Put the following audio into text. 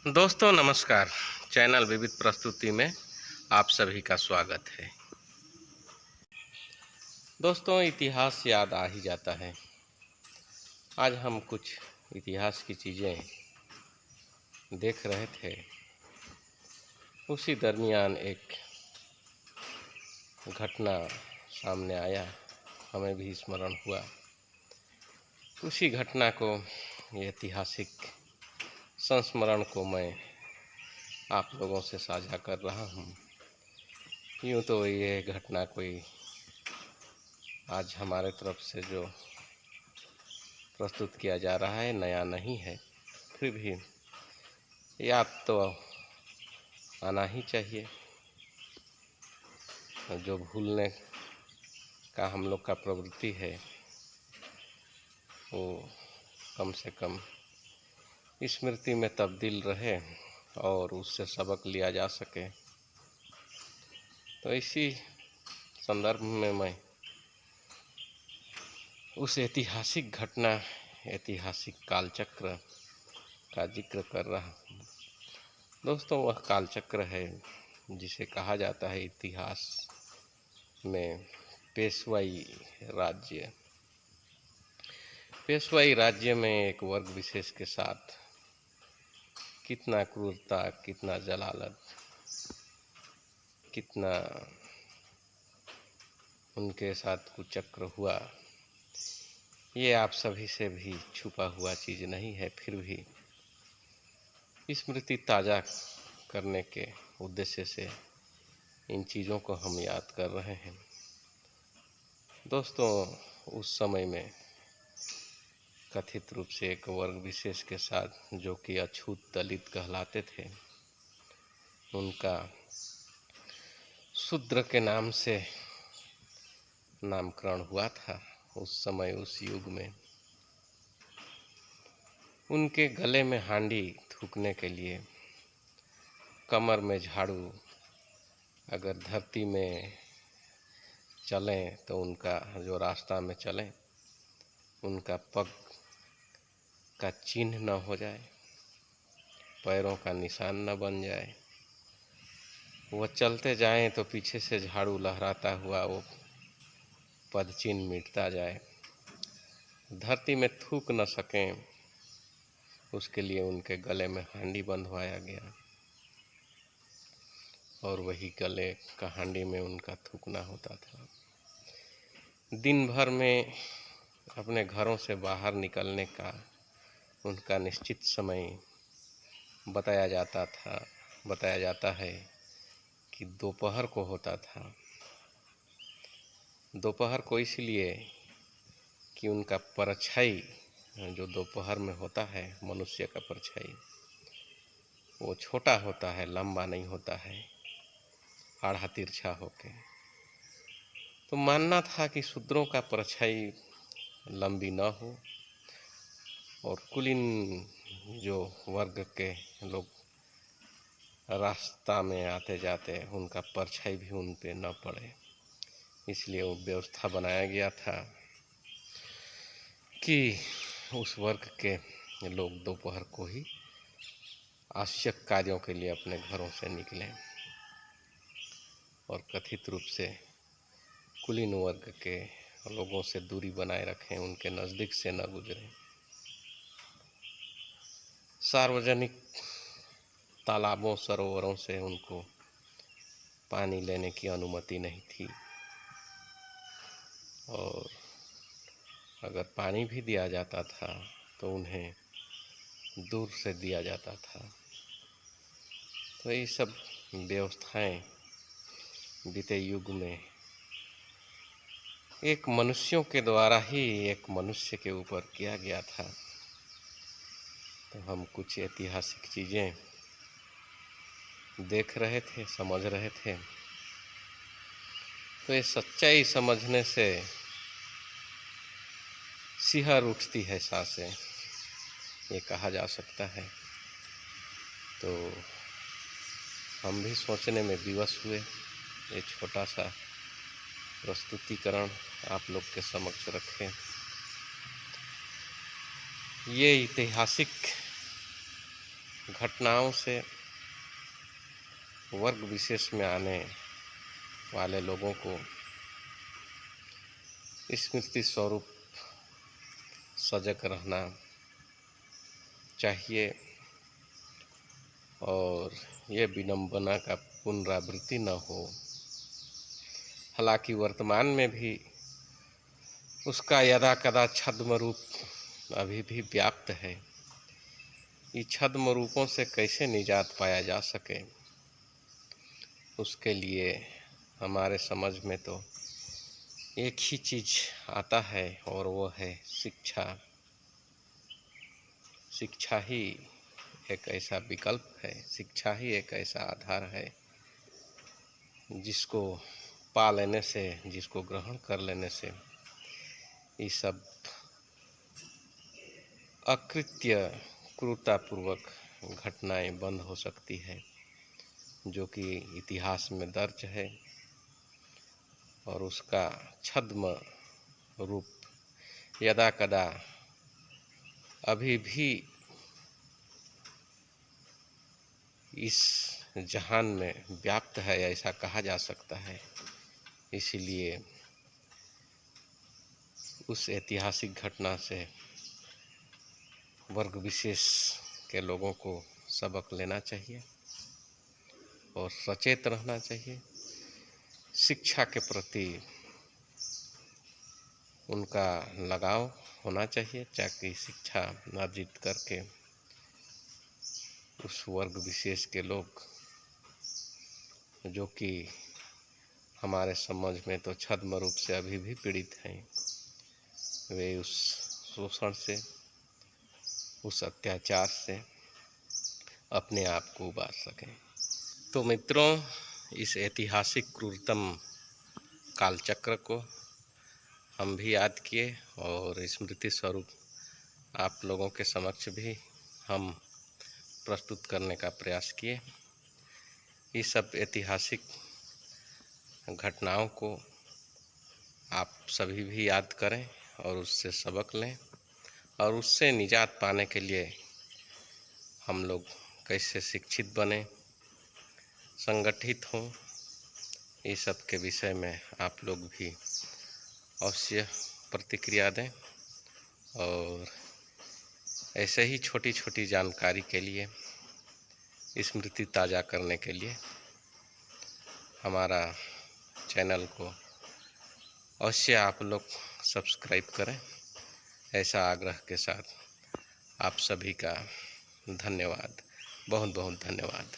दोस्तों नमस्कार। चैनल विविध प्रस्तुति में आप सभी का स्वागत है। दोस्तों इतिहास याद आ ही जाता है। आज हम कुछ इतिहास की चीज़ें देख रहे थे। उसी दरमियान एक घटना सामने आया, हमें भी स्मरण हुआ। उसी घटना को, ये ऐतिहासिक संस्मरण को मैं आप लोगों से साझा कर रहा हूँ। यूँ तो ये घटना कोई आज हमारे तरफ से जो प्रस्तुत किया जा रहा है नया नहीं है, फिर भी याद तो आना ही चाहिए। जो भूलने का हम लोग का प्रवृत्ति है वो कम से कम स्मृति में तब्दील रहे और उससे सबक लिया जा सके। तो इसी संदर्भ में मैं उस ऐतिहासिक घटना, ऐतिहासिक कालचक्र का जिक्र कर रहा हूँ। दोस्तों वह कालचक्र है जिसे कहा जाता है इतिहास में पेशवाई राज्य। पेशवाई राज्य में एक वर्ग विशेष के साथ कितना क्रूरता, कितना जलालत, कितना उनके साथ कुचक्र हुआ, ये आप सभी से भी छुपा हुआ चीज़ नहीं है। फिर भी स्मृति ताज़ा करने के उद्देश्य से इन चीज़ों को हम याद कर रहे हैं। दोस्तों उस समय में कथित रूप से एक वर्ग विशेष के साथ, जो कि अछूत दलित कहलाते थे, उनका शूद्र के नाम से नामकरण हुआ था। उस समय, उस युग में उनके गले में हांडी थूकने के लिए, कमर में झाड़ू, अगर धरती में चलें तो उनका जो रास्ता में चलें उनका पग का चिन्ह न हो जाए, पैरों का निशान न बन जाए, वह चलते जाएं तो पीछे से झाड़ू लहराता हुआ वो पद चिन्ह मिटता जाए, धरती में थूक न सकें, उसके लिए उनके गले में हांडी बंधवाया गया और वही गले का हांडी में उनका थूकना होता था। दिन भर में अपने घरों से बाहर निकलने का उनका निश्चित समय बताया जाता है कि दोपहर को होता था। दोपहर को इसलिए कि उनका परछाई जो दोपहर में होता है, मनुष्य का परछाई, वो छोटा होता है, लंबा नहीं होता है, आड़ा तिरछा होके। तो मानना था कि शूद्रों का परछाई लंबी न हो और कुलीन जो वर्ग के लोग रास्ता में आते जाते, उनका परछाई भी उन पे न पड़े, इसलिए वो व्यवस्था बनाया गया था कि उस वर्ग के लोग दोपहर को ही आवश्यक कार्यों के लिए अपने घरों से निकलें और कथित रूप से कुलीन वर्ग के लोगों से दूरी बनाए रखें, उनके नज़दीक से न गुजरें। सार्वजनिक तालाबों, सरोवरों से उनको पानी लेने की अनुमति नहीं थी और अगर पानी भी दिया जाता था तो उन्हें दूर से दिया जाता था। तो ये सब व्यवस्थाएं बीते युग में एक मनुष्यों के द्वारा ही एक मनुष्य के ऊपर किया गया था। तो हम कुछ ऐतिहासिक चीज़ें देख रहे थे, समझ रहे थे। तो ये सच्चाई समझने से सिहर उठती है सांसें, ये कहा जा सकता है। तो हम भी सोचने में विवश हुए, ये छोटा सा प्रस्तुतिकरण आप लोग के समक्ष रखें। ये ऐतिहासिक घटनाओं से वर्ग विशेष में आने वाले लोगों को स्मृति स्वरूप सजग रहना चाहिए और ये विडंबना का पुनरावृत्ति न हो। हालांकि वर्तमान में भी उसका यदा कदा छद्म रूप अभी भी व्याप्त है। ये छद्म रूपों से कैसे निजात पाया जा सके, उसके लिए हमारे समझ में तो एक ही चीज़ आता है और वो है शिक्षा। शिक्षा ही एक ऐसा विकल्प है, शिक्षा ही एक ऐसा आधार है जिसको पा लेने से, जिसको ग्रहण कर लेने से ये सब अकृत्य क्रूरतापूर्वक घटनाएं बंद हो सकती है, जो कि इतिहास में दर्ज है। और उसका छद्म रूप यदा कदा अभी भी इस जहान में व्याप्त है, ऐसा कहा जा सकता है। इसीलिए उस ऐतिहासिक घटना से वर्ग विशेष के लोगों को सबक लेना चाहिए और सचेत रहना चाहिए। शिक्षा के प्रति उनका लगाव होना चाहिए, ताकि शिक्षा अर्जित करके उस वर्ग विशेष के लोग, जो कि हमारे समझ में तो छद्म रूप से अभी भी पीड़ित हैं, वे उस शोषण से, उस अत्याचार से अपने आप को उबार सकें। तो मित्रों, इस ऐतिहासिक क्रूरतम कालचक्र को हम भी याद किए और स्मृति स्वरूप आप लोगों के समक्ष भी हम प्रस्तुत करने का प्रयास किए। ये सब ऐतिहासिक घटनाओं को आप सभी भी याद करें और उससे सबक लें और उससे निजात पाने के लिए हम लोग कैसे शिक्षित बने, संगठित हों, ये सब के विषय में आप लोग भी अवश्य प्रतिक्रिया दें। और ऐसे ही छोटी छोटी जानकारी के लिए, स्मृति ताज़ा करने के लिए हमारा चैनल को अवश्य आप लोग सब्सक्राइब करें, ऐसा आग्रह के साथ आप सभी का धन्यवाद, बहुत बहुत धन्यवाद।